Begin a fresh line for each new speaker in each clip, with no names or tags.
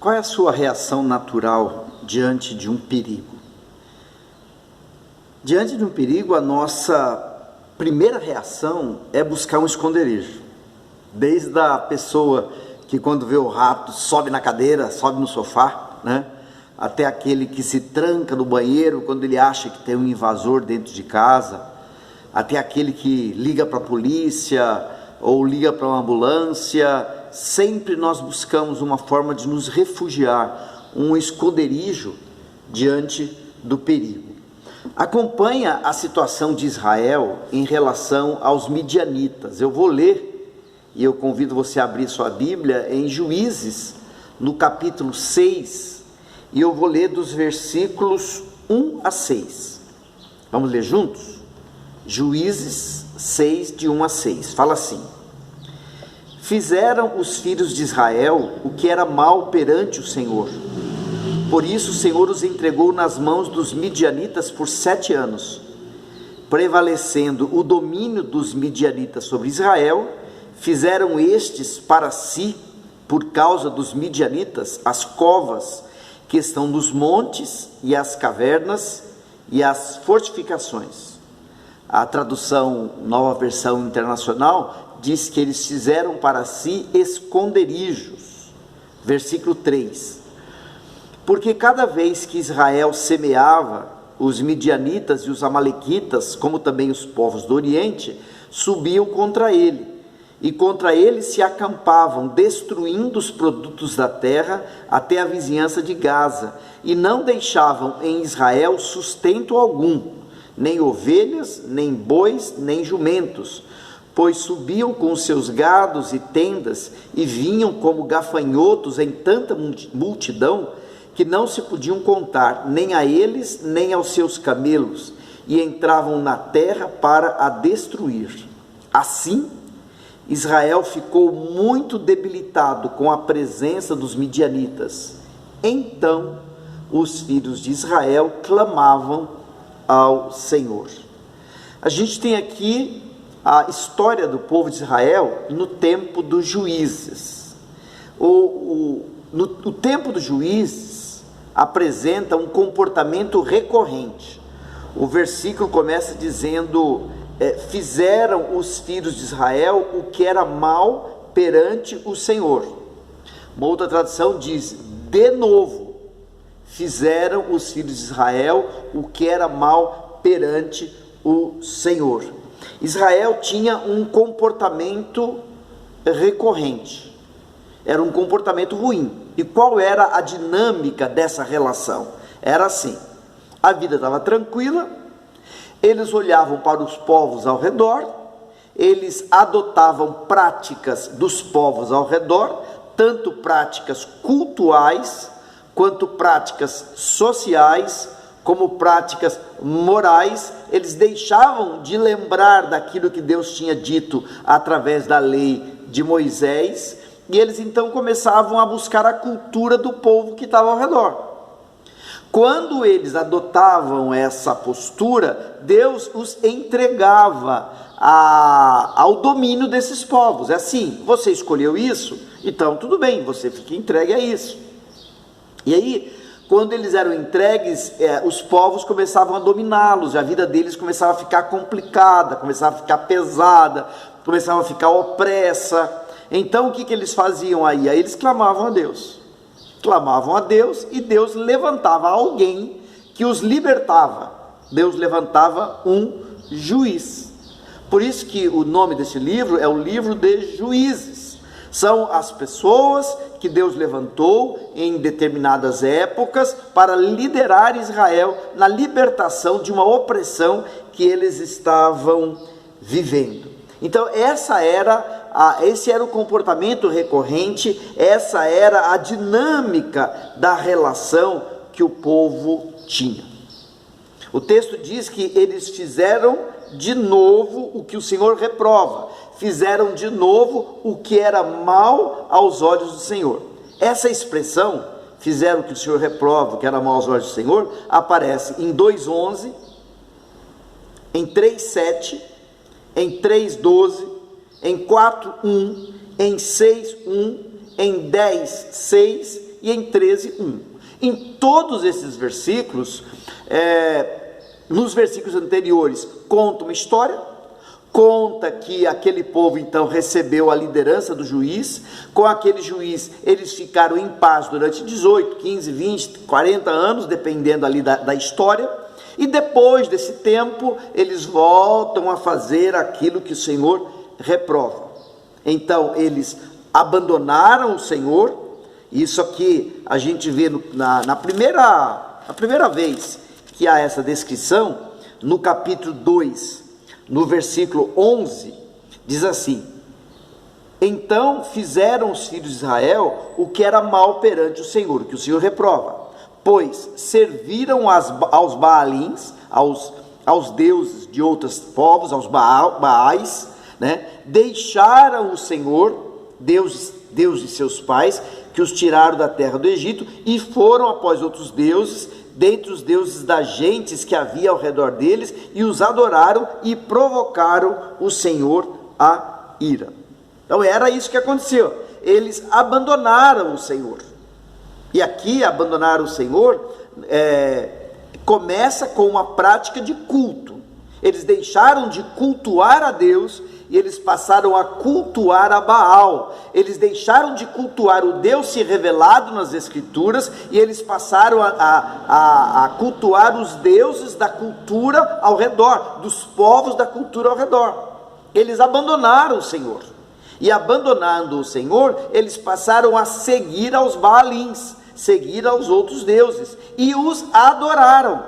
Qual é a sua reação natural diante de um perigo? Diante de um perigo, a nossa primeira reação é buscar um esconderijo. Desde a pessoa que quando vê o rato sobe na cadeira, sobe no sofá, né? Até aquele que se tranca no banheiro quando ele acha que tem um invasor dentro de casa, até aquele que liga para a polícia ou liga para uma ambulância. Sempre nós buscamos uma forma de nos refugiar, um esconderijo diante do perigo. Acompanha a situação de Israel em relação aos midianitas. Eu vou ler, e eu convido você a abrir sua Bíblia em Juízes, no capítulo 6, e eu vou ler dos versículos 1 a 6. Vamos ler juntos? Juízes 6, de 1 a 6, fala assim: Fizeram os filhos de Israel o que era mal perante o Senhor. Por isso o Senhor os entregou nas mãos dos midianitas por 7 anos. Prevalecendo o domínio dos midianitas sobre Israel, fizeram estes para si, por causa dos midianitas, as covas que estão nos montes e as cavernas e as fortificações. A tradução Nova Versão Internacional diz que eles fizeram para si esconderijos. Versículo 3: Porque cada vez que Israel semeava, os midianitas e os amalequitas, como também os povos do Oriente, subiam contra ele, e contra ele se acampavam, destruindo os produtos da terra até a vizinhança de Gaza, e não deixavam em Israel sustento algum, nem ovelhas, nem bois, nem jumentos, pois subiam com os seus gados e tendas, e vinham como gafanhotos em tanta multidão, que não se podiam contar, nem a eles, nem aos seus camelos, e entravam na terra para a destruir. Assim, Israel ficou muito debilitado com a presença dos midianitas. Então, os filhos de Israel clamavam ao Senhor. A gente tem aqui a história do povo de Israel no tempo dos juízes. No tempo dos juízes apresenta um comportamento recorrente. O versículo começa dizendo: fizeram os filhos de Israel o que era mal perante o Senhor. Uma outra tradução diz: de novo, fizeram os filhos de Israel o que era mal perante o Senhor. Israel tinha um comportamento recorrente, era um comportamento ruim. E qual era a dinâmica dessa relação? Era assim: a vida estava tranquila, eles olhavam para os povos ao redor, eles adotavam práticas dos povos ao redor, tanto práticas cultuais, quanto práticas sociais, como práticas morais. Eles deixavam de lembrar daquilo que Deus tinha dito através da lei de Moisés, e eles então começavam a buscar a cultura do povo que estava ao redor. Quando eles adotavam essa postura, Deus os entregava ao domínio desses povos. É assim: você escolheu isso, então tudo bem, você fica entregue a isso. E aí, quando eles eram entregues, os povos começavam a dominá-los, e a vida deles começava a ficar complicada, começava a ficar pesada, começava a ficar opressa. Então o que eles faziam aí? Aí eles clamavam a Deus, e Deus levantava alguém que os libertava. Deus levantava um juiz. Por isso que o nome desse livro é o livro de Juízes. São as pessoas que Deus levantou em determinadas épocas para liderar Israel na libertação de uma opressão que eles estavam vivendo. Então esse era o comportamento recorrente, essa era a dinâmica da relação que o povo tinha. O texto diz que eles fizeram de novo o que o Senhor reprova, fizeram de novo o que era mal aos olhos do Senhor. Essa expressão, fizeram o que o Senhor reprova, o que era mal aos olhos do Senhor, aparece em 2:11, em 3:7, em 3:12, em 4:1, em 6:1, em 10:6 e em 13:1. Em todos esses versículos, nos versículos anteriores, conta uma história, conta que aquele povo então recebeu a liderança do juiz, com aquele juiz eles ficaram em paz durante 18, 15, 20, 40 anos, dependendo ali da história, e depois desse tempo eles voltam a fazer aquilo que o Senhor reprova. Então eles abandonaram o Senhor. Isso aqui a gente vê na primeira vez que há essa descrição, no capítulo 2, no versículo 11, diz assim: então fizeram os filhos de Israel o que era mal perante o Senhor, o que o Senhor reprova, pois serviram aos Baalins, aos deuses de outros povos, aos Baais, né? Deixaram o Senhor, Deus de seus pais, que os tiraram da terra do Egito, e foram após outros deuses, dentre os deuses das gentes que havia ao redor deles, e os adoraram e provocaram o Senhor a ira. Então era isso que aconteceu, eles abandonaram o Senhor. E aqui abandonar o Senhor começa com uma prática de culto. Eles deixaram de cultuar a Deus e eles passaram a cultuar a Baal. Eles deixaram de cultuar o Deus se revelado nas Escrituras e eles passaram a cultuar os deuses da cultura ao redor, dos povos da cultura ao redor. Eles abandonaram o Senhor. E abandonando o Senhor, eles passaram a seguir aos Baalins, seguir aos outros deuses, e os adoraram.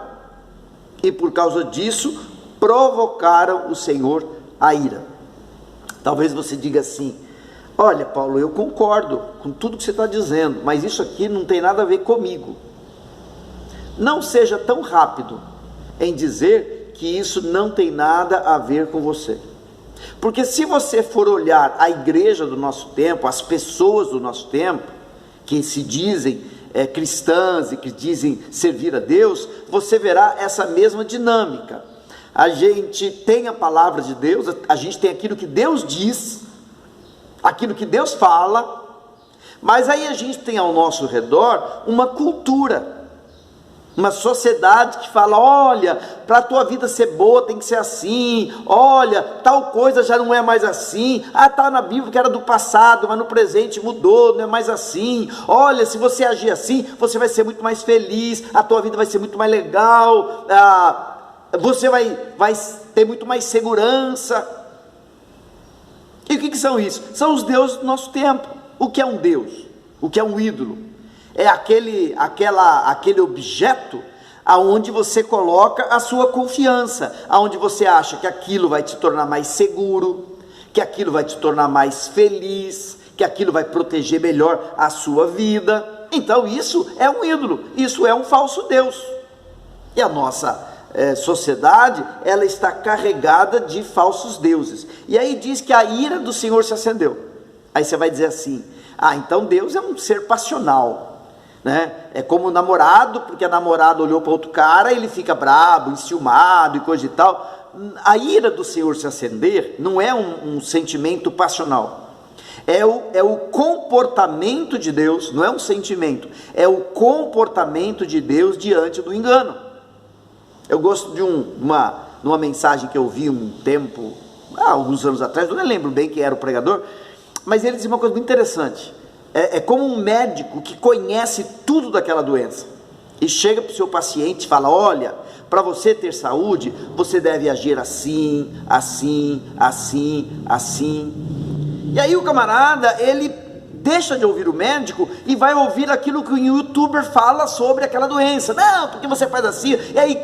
E por causa disso, provocaram o Senhor a ira. Talvez você diga assim: olha, Paulo, eu concordo com tudo que você está dizendo, mas isso aqui não tem nada a ver comigo. Não seja tão rápido em dizer que isso não tem nada a ver com você. Porque se você for olhar a igreja do nosso tempo, as pessoas do nosso tempo, que se dizem cristãs e que dizem servir a Deus, você verá essa mesma dinâmica. A gente tem a palavra de Deus, a gente tem aquilo que Deus diz, aquilo que Deus fala, mas aí a gente tem ao nosso redor uma cultura, uma sociedade que fala: olha, para a tua vida ser boa tem que ser assim, olha, tal coisa já não é mais assim, está na Bíblia que era do passado, mas no presente mudou, não é mais assim, olha, se você agir assim, você vai ser muito mais feliz, a tua vida vai ser muito mais legal, você vai ter muito mais segurança. E o que são isso? São os deuses do nosso tempo. O que é um Deus? O que é um ídolo? É aquele objeto aonde você coloca a sua confiança, aonde você acha que aquilo vai te tornar mais seguro, que aquilo vai te tornar mais feliz, que aquilo vai proteger melhor a sua vida. Então isso é um ídolo, isso é um falso Deus. E a nossa sociedade, ela está carregada de falsos deuses. E aí diz que a ira do Senhor se acendeu. Aí você vai dizer assim: então Deus é um ser passional, né? É como o namorado, porque a namorada olhou para outro cara, ele fica brabo, enciumado e coisa e tal. A ira do Senhor se acender não é um sentimento passional, é o comportamento de Deus, não é um sentimento, é o comportamento de Deus diante do engano. Eu gosto de uma mensagem que eu vi um tempo, alguns anos atrás, eu não lembro bem quem era o pregador, mas ele dizia uma coisa muito interessante. É como um médico que conhece tudo daquela doença e chega para o seu paciente e fala: olha, para você ter saúde, você deve agir assim, assim, assim, assim. E aí o camarada, ele deixa de ouvir o médico e vai ouvir aquilo que o youtuber fala sobre aquela doença. Não, porque você faz assim, e aí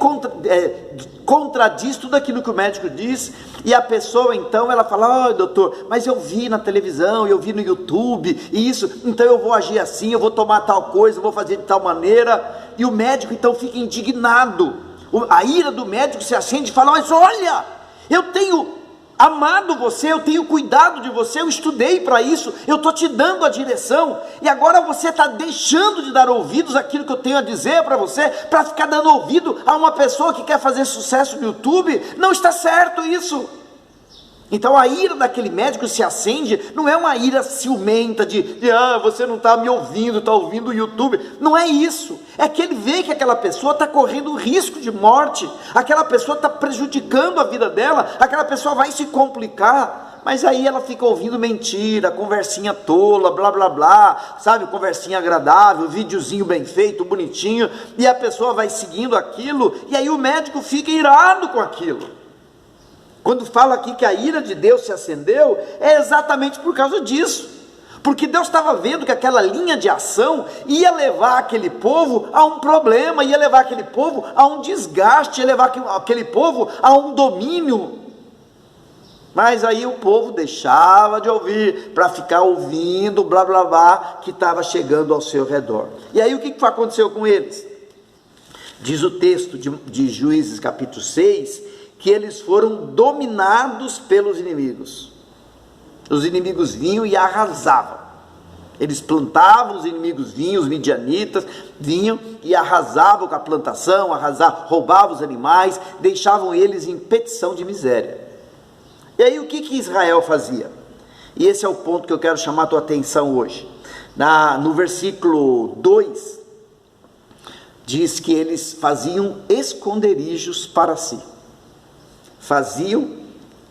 contradiz tudo aquilo que o médico diz, e a pessoa então, ela fala: doutor, mas eu vi na televisão, eu vi no YouTube, e isso, então eu vou agir assim, eu vou tomar tal coisa, eu vou fazer de tal maneira, e o médico então fica indignado, a ira do médico se acende e fala: mas olha, eu tenho amado você, eu tenho cuidado de você, eu estudei para isso, eu estou te dando a direção, e agora você está deixando de dar ouvidos àquilo que eu tenho a dizer para você, para ficar dando ouvido a uma pessoa que quer fazer sucesso no YouTube. Não está certo isso. Então a ira daquele médico se acende, não é uma ira ciumenta você não está me ouvindo, está ouvindo o YouTube. Não é isso, é que ele vê que aquela pessoa está correndo risco de morte, aquela pessoa está prejudicando a vida dela, aquela pessoa vai se complicar. Mas aí ela fica ouvindo mentira, conversinha tola, blá blá blá, sabe, conversinha agradável, videozinho bem feito, bonitinho, e a pessoa vai seguindo aquilo, e aí o médico fica irado com aquilo. Quando fala aqui que a ira de Deus se acendeu, é exatamente por causa disso, porque Deus estava vendo que aquela linha de ação ia levar aquele povo a um problema, ia levar aquele povo a um desgaste, ia levar aquele povo a um domínio. Mas aí o povo deixava de ouvir, para ficar ouvindo blá blá blá, que estava chegando ao seu redor. E aí o que aconteceu com eles? Diz o texto de Juízes capítulo 6, que eles foram dominados pelos inimigos. Os inimigos vinham e arrasavam. Eles plantavam, os inimigos vinham, os midianitas vinham e arrasavam com a plantação, roubavam os animais, deixavam eles em petição de miséria. E aí o que Israel fazia? E esse é o ponto que eu quero chamar a tua atenção hoje. No versículo 2, diz que eles faziam esconderijos para si. Faziam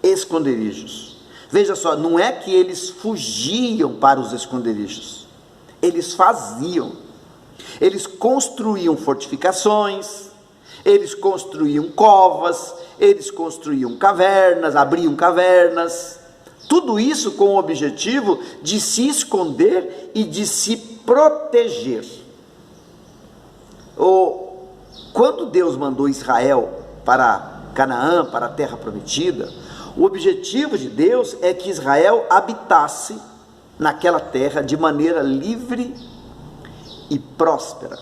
esconderijos. Veja só, não é que eles fugiam para os esconderijos, eles faziam. Eles construíam fortificações, eles construíam covas, eles construíam cavernas, abriam cavernas, tudo isso com o objetivo de se esconder e de se proteger. Quando Deus mandou Israel para Canaã, para a terra prometida, o objetivo de Deus é que Israel habitasse naquela terra de maneira livre e próspera,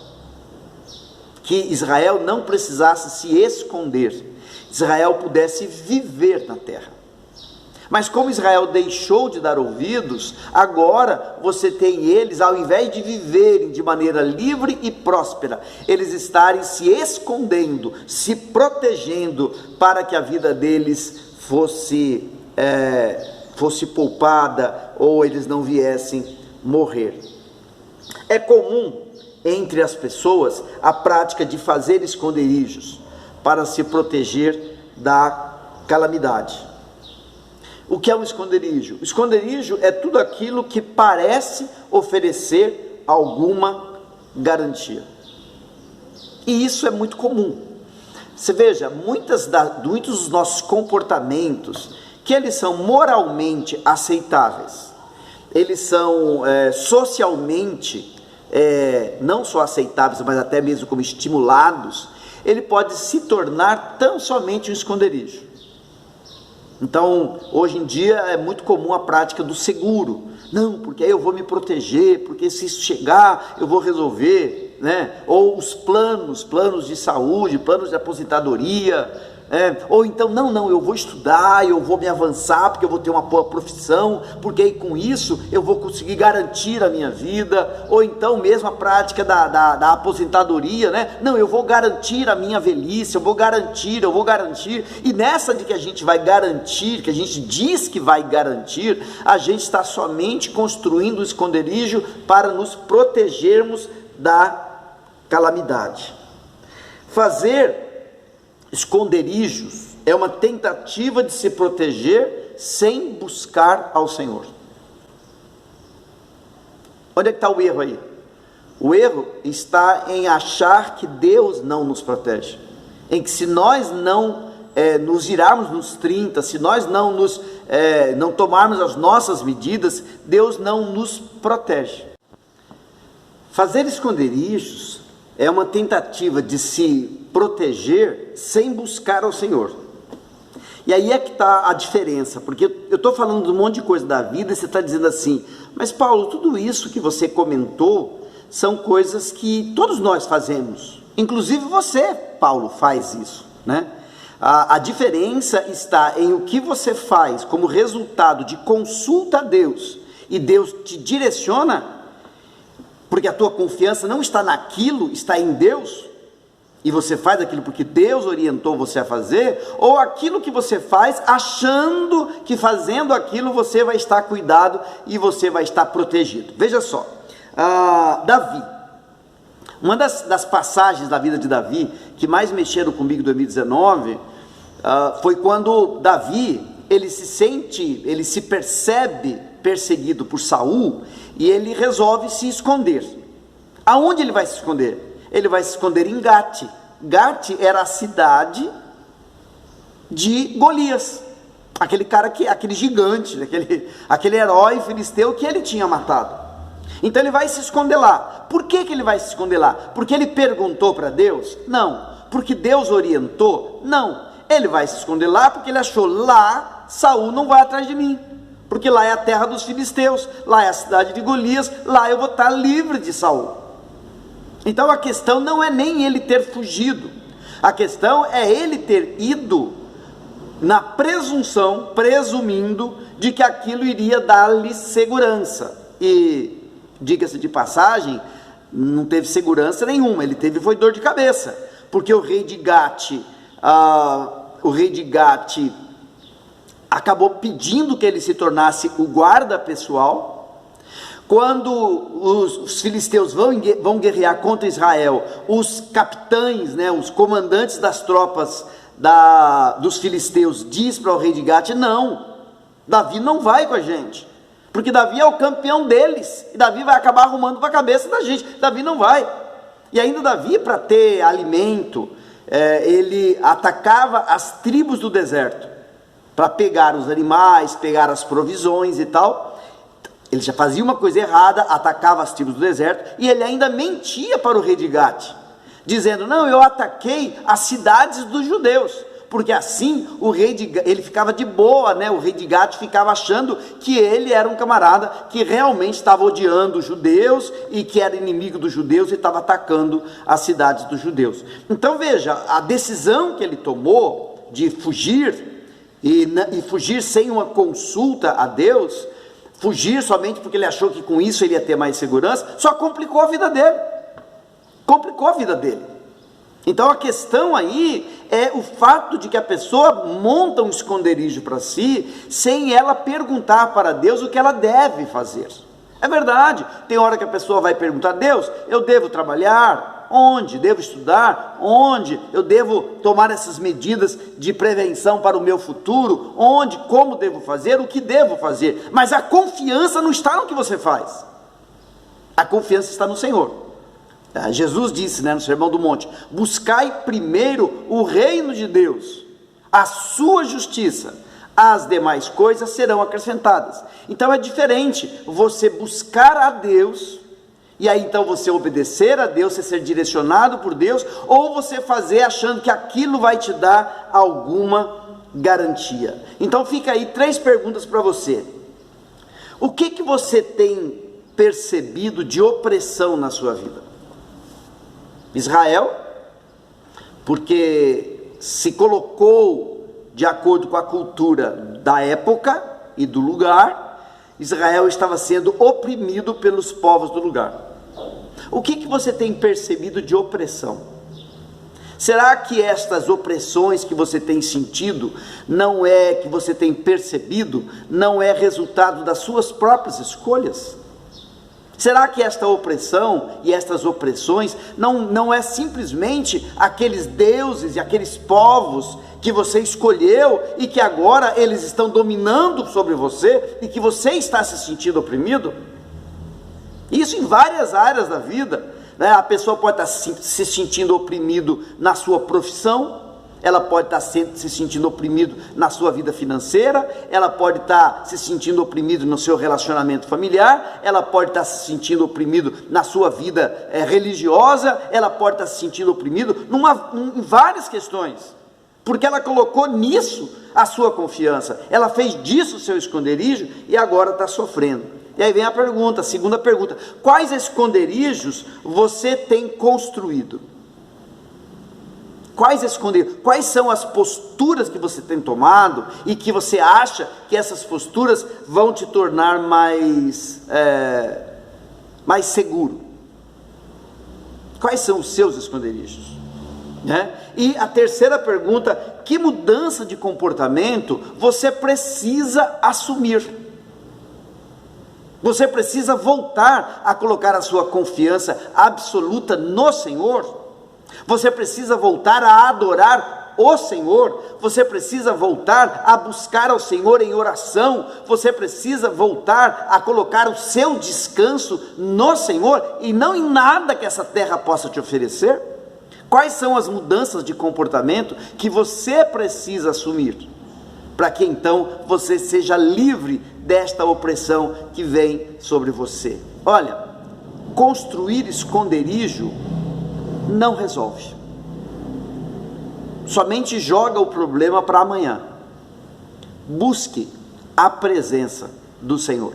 que Israel não precisasse se esconder, Israel pudesse viver na terra. Mas como Israel deixou de dar ouvidos, agora você tem eles, ao invés de viverem de maneira livre e próspera, eles estarem se escondendo, se protegendo, para que a vida deles fosse poupada, ou eles não viessem morrer. É comum entre as pessoas a prática de fazer esconderijos para se proteger da calamidade. O que é um esconderijo? O esconderijo é tudo aquilo que parece oferecer alguma garantia. E isso é muito comum. Você veja, muitos dos nossos comportamentos, que eles são moralmente aceitáveis, eles são socialmente, não só aceitáveis, mas até mesmo como estimulados, ele pode se tornar tão somente um esconderijo. Então, hoje em dia é muito comum a prática do seguro. Não, porque aí eu vou me proteger, porque se isso chegar, eu vou resolver, né? Ou os planos de saúde, planos de aposentadoria, ou então, não, eu vou estudar, eu vou me avançar, porque eu vou ter uma boa profissão, porque aí com isso eu vou conseguir garantir a minha vida. Ou então mesmo a prática da aposentadoria, né? Não, eu vou garantir a minha velhice, eu vou garantir, e nessa de que a gente vai garantir, que a gente diz que vai garantir, a gente está somente construindo um esconderijo para nos protegermos da calamidade. Fazer esconderijos é uma tentativa de se proteger sem buscar ao Senhor. Onde é que está o erro aí? O erro está em achar que Deus não nos protege, em que se nós não nos virarmos nos 30, se nós não tomarmos as nossas medidas, Deus não nos protege. Fazer esconderijos é uma tentativa de se proteger sem buscar ao Senhor. E aí é que está a diferença, porque eu estou falando de um monte de coisa da vida e você está dizendo assim, mas Paulo, tudo isso que você comentou são coisas que todos nós fazemos, inclusive você, Paulo, faz isso, né? A diferença está em o que você faz como resultado de consulta a Deus, e Deus te direciona, porque a tua confiança não está naquilo, está em Deus, e você faz aquilo porque Deus orientou você a fazer, ou aquilo que você faz achando que fazendo aquilo você vai estar cuidado e você vai estar protegido. Veja só, Davi, uma das passagens da vida de Davi que mais mexeram comigo em 2019 foi quando Davi, ele se percebe perseguido por Saul e ele resolve se esconder. Aonde ele vai se esconder? Ele vai se esconder em Gate. Gate era a cidade de Golias, aquele gigante, aquele herói filisteu que ele tinha matado. Então ele vai se esconder lá. Por que ele vai se esconder lá? Porque ele perguntou para Deus? Não. Porque Deus orientou? Não. Ele vai se esconder lá porque ele achou: lá Saul não vai atrás de mim, porque lá é a terra dos filisteus, lá é a cidade de Golias, lá eu vou estar livre de Saul. Então a questão não é nem ele ter fugido, a questão é ele ter ido na presunção, presumindo de que aquilo iria dar-lhe segurança. E, diga-se de passagem, não teve segurança nenhuma, ele foi dor de cabeça, porque o rei de Gate acabou pedindo que ele se tornasse o guarda pessoal. Quando os filisteus vão guerrear contra Israel, os capitães, os comandantes das tropas dos filisteus diz para o rei de Gate: não, Davi não vai com a gente, porque Davi é o campeão deles, e Davi vai acabar arrumando para a cabeça da gente, Davi não vai. E ainda Davi, para ter alimento, ele atacava as tribos do deserto, para pegar os animais, pegar as provisões e tal. Ele já fazia uma coisa errada, atacava as tribos do deserto, e ele ainda mentia para o rei de Gate, dizendo: não, eu ataquei as cidades dos judeus, porque assim ele ficava de boa, o rei de Gate ficava achando que ele era um camarada que realmente estava odiando os judeus, e que era inimigo dos judeus, e estava atacando as cidades dos judeus. Então veja, a decisão que ele tomou de fugir, e fugir sem uma consulta a Deus, fugir somente porque ele achou que com isso ele ia ter mais segurança, só complicou a vida dele. Então a questão aí é o fato de que a pessoa monta um esconderijo para si, sem ela perguntar para Deus o que ela deve fazer. É verdade, tem hora que a pessoa vai perguntar: Deus, eu devo trabalhar? Onde? Devo estudar? Onde? Eu devo tomar essas medidas de prevenção para o meu futuro? Onde? Como devo fazer? O que devo fazer? Mas a confiança não está no que você faz, a confiança está no Senhor. Jesus disse, no Sermão do Monte: buscai primeiro o reino de Deus, a sua justiça, as demais coisas serão acrescentadas. Então é diferente você buscar a Deus, e aí então você obedecer a Deus, você ser direcionado por Deus, ou você fazer achando que aquilo vai te dar alguma garantia. Então fica aí 3 perguntas para você. O que você tem percebido de opressão na sua vida? Israel, porque se colocou de acordo com a cultura da época e do lugar, Israel estava sendo oprimido pelos povos do lugar. O que você tem percebido de opressão? Será que estas opressões que você tem sentido, que você tem percebido, não é resultado das suas próprias escolhas? Será que esta opressão e estas opressões não é simplesmente aqueles deuses e aqueles povos que você escolheu e que agora eles estão dominando sobre você e que você está se sentindo oprimido? Isso em várias áreas da vida, A pessoa pode estar se sentindo oprimido na sua profissão, ela pode estar se sentindo oprimido na sua vida financeira, ela pode estar se sentindo oprimido no seu relacionamento familiar, ela pode estar se sentindo oprimido na sua vida religiosa, ela pode estar se sentindo oprimido em várias questões, porque ela colocou nisso a sua confiança, ela fez disso o seu esconderijo e agora está sofrendo. E aí vem a segunda pergunta: quais esconderijos você tem construído? Quais são as posturas que você tem tomado e que você acha que essas posturas vão te tornar mais seguro? Quais são os seus esconderijos? né? E a terceira pergunta: que mudança de comportamento você precisa assumir? Você precisa voltar a colocar a sua confiança absoluta no Senhor. Você precisa voltar a adorar o Senhor. Você precisa voltar a buscar ao Senhor em oração. Você precisa voltar a colocar o seu descanso no Senhor e não em nada que essa terra possa te oferecer. Quais são as mudanças de comportamento que você precisa assumir, para que então você seja livre desta opressão que vem sobre você? Olha, construir esconderijo não resolve, somente joga o problema para amanhã. Busque a presença do Senhor.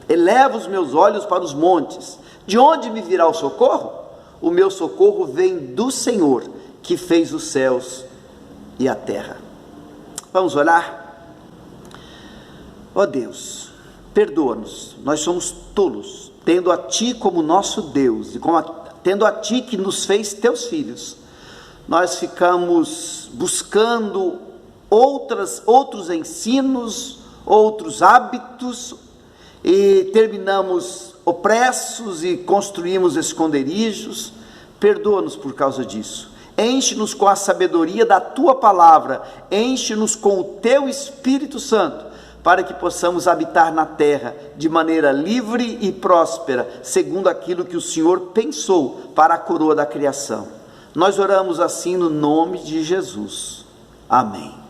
Eleva os meus olhos para os montes, de onde me virá o socorro? O meu socorro vem do Senhor, que fez os céus e a terra. Vamos orar? Ó Deus, perdoa-nos, nós somos tolos, tendo a Ti como nosso Deus, e tendo a Ti que nos fez Teus filhos, nós ficamos buscando outros ensinos, outros hábitos, e terminamos opressos e construímos esconderijos. Perdoa-nos por causa disso. Enche-nos com a sabedoria da Tua palavra, enche-nos com o Teu Espírito Santo, para que possamos habitar na terra de maneira livre e próspera, segundo aquilo que o Senhor pensou para a coroa da criação. Nós oramos assim no nome de Jesus. Amém.